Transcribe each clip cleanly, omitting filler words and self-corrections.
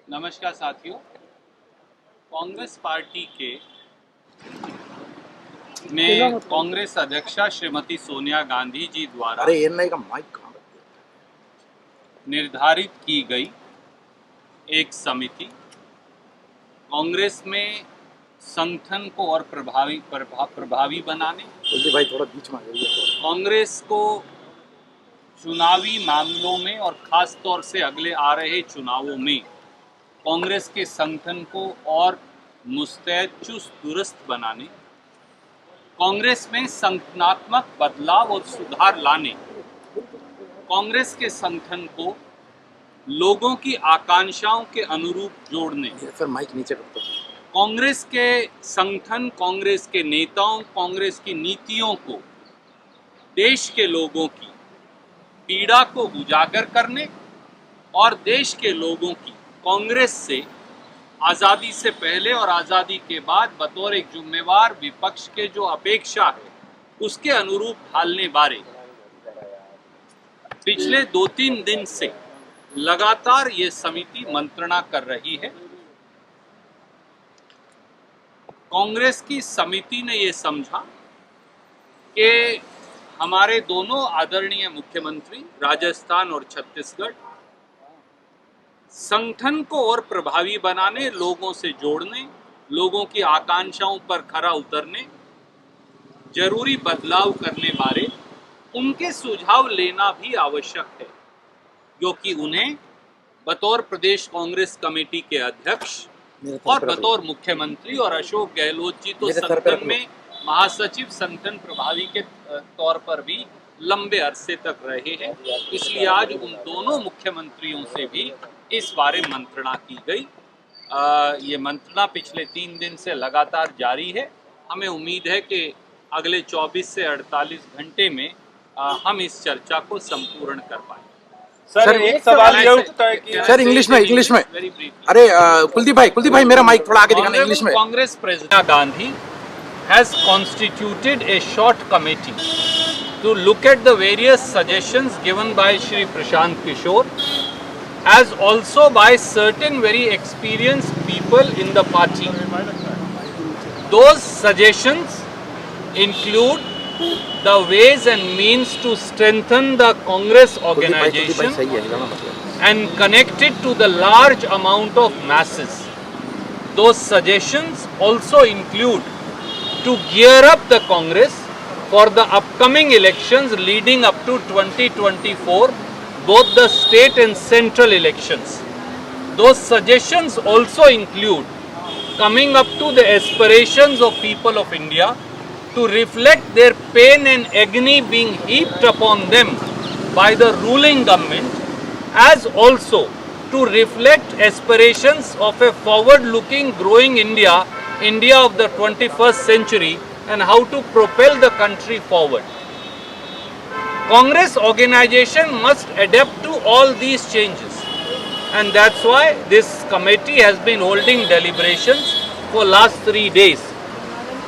नमस्कार साथियों। कांग्रेस पार्टी के में कांग्रेस अध्यक्षा श्रीमती सोनिया गांधी जी द्वारा निर्धारित की गई एक समिति कांग्रेस में संगठन को और प्रभावी बनाने, भाई थोड़ा बीच में कांग्रेस को चुनावी मामलों में और खास तौर से अगले आ रहे चुनावों में कांग्रेस के संगठन को और मुस्तैद चुस्त दुरुस्त बनाने, कांग्रेस में संगठनात्मक बदलाव और सुधार लाने, कांग्रेस के संगठन को लोगों की आकांक्षाओं के अनुरूप जोड़ने, सर माइक नीचे रखो। कांग्रेस के संगठन, कांग्रेस के नेताओं, कांग्रेस की नीतियों को देश के लोगों की पीड़ा को उजागर करने और देश के लोगों की कांग्रेस से आज़ादी से पहले और आज़ादी के बाद बतौर एक जिम्मेवार विपक्ष के जो अपेक्षा है उसके अनुरूप ढालने बारे पिछले 2-3 दिन से लगातार ये समिति मंत्रणा कर रही है। कांग्रेस की समिति ने ये समझा कि हमारे दोनों आदरणीय मुख्यमंत्री राजस्थान और छत्तीसगढ़ संगठन को और प्रभावी बनाने, लोगों से जोड़ने, लोगों की आकांक्षाओं पर खरा उतरने, जरूरी बदलाव करने बारे उनके सुझाव लेना भी आवश्यक है, क्योंकि उन्हें बतौर प्रदेश कांग्रेस कमेटी के अध्यक्ष और बतौर मुख्यमंत्री और अशोक गहलोत जी तो संगठन में महासचिव, संगठन प्रभावी के तौर पर भी लंबे अरसे तक रहे हैं। इसलिए आज उन दोनों मुख्यमंत्रियों से भी इस बारे मंत्रणा की गई। ये मंत्रणा पिछले 3 दिन से लगातार जारी है। हमें उम्मीद है कि अगले 24 से 48 घंटे में हम इस चर्चा को संपूर्ण कर पाएं। सर एक सवाल ये उठता है कि सर इंग्लिश में अरे कुलदीप भाई मेरा माइक थोड़ा आगे दिखाना इंग्लिश में। Congress president Gandhi has constituted a short committee to look at the various suggestions given by Shri Prashant Kishore, as also by certain very experienced people in the party. Those suggestions include the ways and means to strengthen the Congress organization and connect it to the large amount of masses. Those suggestions also include to gear up the Congress for the upcoming elections leading up to 2024, both the state and central elections. Those suggestions also include coming up to the aspirations of people of India, to reflect their pain and agony being heaped upon them by the ruling government, as also to reflect aspirations of a forward-looking, growing India of the 21st century, and how to propel the country forward. Congress organization must adapt to all these changes, and that's why this committee has been holding deliberations for last 3 days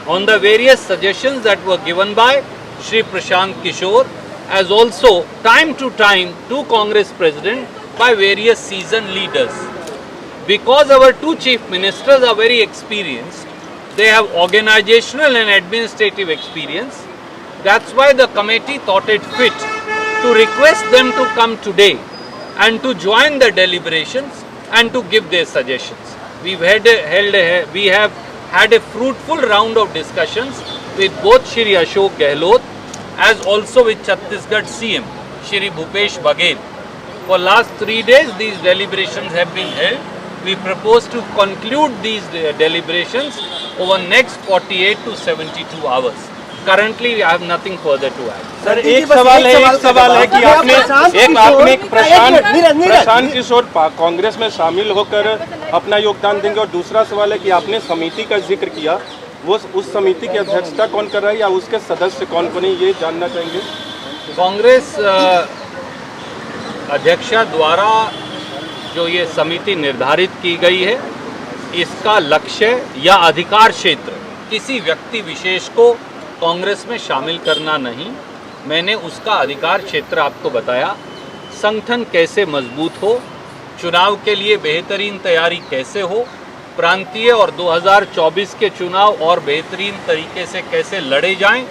on the various suggestions that were given by Shri Prashant Kishore, as also time to time to Congress President by various seasoned leaders. Because our 2 chief ministers are very experienced, they have organizational and administrative experience. That's why the committee thought it fit to request them to come today and to join the deliberations and to give their suggestions. We have had a fruitful round of discussions with both Shri Ashok Gehlot as also with Chhattisgarh CM Shri Bhupesh Baghel. For last 3 days these deliberations have been held. We propose to conclude these deliberations over next 48 to 72 hours. Currently, I have nothing further to add. Sir एक सवाल है कि आपने प्रशांत किशोर कांग्रेस में शामिल होकर अपना योगदान देंगे, और दूसरा सवाल है कि आपने समिति का जिक्र किया, वो उस समिति की अध्यक्षता कौन कर रहा है या उसके सदस्य कौन कौन है, ये जानना चाहेंगे। कांग्रेस अध्यक्षा द्वारा जो ये समिति निर्धारित की गई है, इसका लक्ष्य या अधिकार क्षेत्र किसी व्यक्ति विशेष को कांग्रेस में शामिल करना नहीं। मैंने उसका अधिकार क्षेत्र आपको बताया। संगठन कैसे मजबूत हो, चुनाव के लिए बेहतरीन तैयारी कैसे हो, प्रांतीय और 2024 के चुनाव और बेहतरीन तरीके से कैसे लड़े जाएं,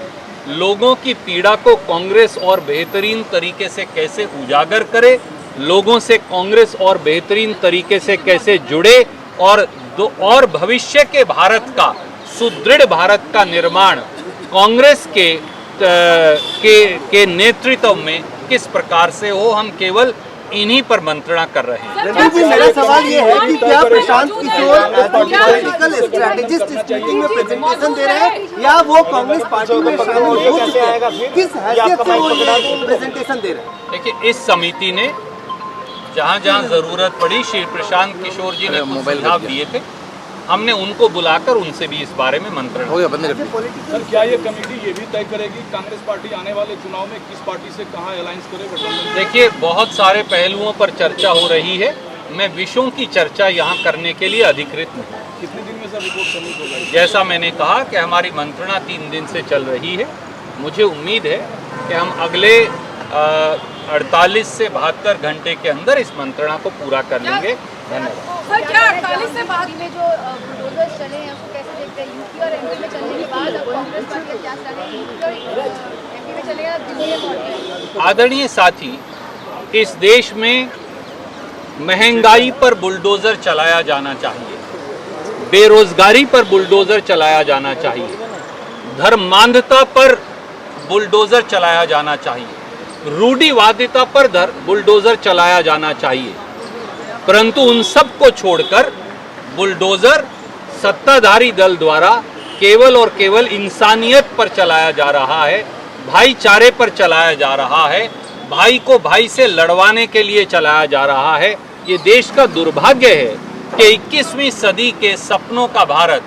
लोगों की पीड़ा को कांग्रेस और बेहतरीन तरीके से कैसे उजागर करे, लोगों से कांग्रेस और बेहतरीन तरीके से कैसे जुड़े और भविष्य के भारत का, सुदृढ़ भारत का निर्माण कांग्रेस के नेतृत्व में किस प्रकार से हो, हम केवल इन्हीं पर मंत्रणा कर रहे हैं। रणजीत जी, मेरा सवाल ये है कि क्या प्रशांत किशोर पॉलिटिकल स्ट्रेटेजिस्ट इस मीटिंग में प्रेजेंटेशन दे रहे हैं या वो कांग्रेस पार्टी में शामिल हो चुके हैं? किस हैसियत से वो ये प्रेजेंटेशन दे रहे हैं? देखिए, इस समिति ने जहां जहां जरूरत पड़ी, श्री प्रशांत किशोर जी ने कुछ सुझाव दिए थे, हमने उनको बुलाकर उनसे भी इस बारे में मंत्रणा। हो गया, बंद कर दिया। सर, क्या ये कमेटी ये भी तय करेगी कांग्रेस पार्टी आने वाले चुनाव में किस पार्टी से कहां अलायंस करे गठबंधन? देखिए, बहुत सारे पहलुओं पर चर्चा हो रही है, मैं विषयों की चर्चा यहाँ करने के लिए अधिकृत नहीं। कितने दिन में सर रिपोर्ट सबमिट होगा? जैसा मैंने कहा कि हमारी मंत्रणा 3 दिन से चल रही है, मुझे उम्मीद है कि हम अगले 48 से 72 घंटे के अंदर इस मंत्रणा को पूरा कर लेंगे। धन्यवाद। सर, क्या 48 से बाद में जो बुलडोजर्स चले हैं उसको कैसे देखते हैं? यूपी और एमपी में चलने के बाद अब कांग्रेस पार्टी का क्या चले, यूपी और एमपी में चलेगा, दिल्ली में पहुंचेगा? आदरणीय साथी, इस देश में महंगाई पर बुलडोजर चलाया जाना चाहिए, बेरोजगारी पर बुलडोजर चलाया जाना चाहिए, धर्मांधता पर बुलडोजर चलाया जाना चाहिए, रूढ़िवादिता पर बुलडोजर चलाया जाना चाहिए, परंतु उन सब को छोड़कर बुलडोजर सत्ताधारी दल द्वारा केवल और केवल इंसानियत पर चलाया जा रहा है, भाईचारे पर चलाया जा रहा है, भाई को भाई से लड़वाने के लिए चलाया जा रहा है। ये देश का दुर्भाग्य है कि 21वीं सदी के सपनों का भारत,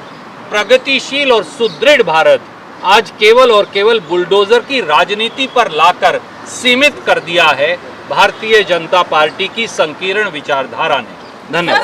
प्रगतिशील और सुदृढ़ भारत आज केवल और केवल बुलडोजर की राजनीति पर लाकर सीमित कर दिया है भारतीय जनता पार्टी की संकीर्ण विचारधारा ने। धन्यवाद।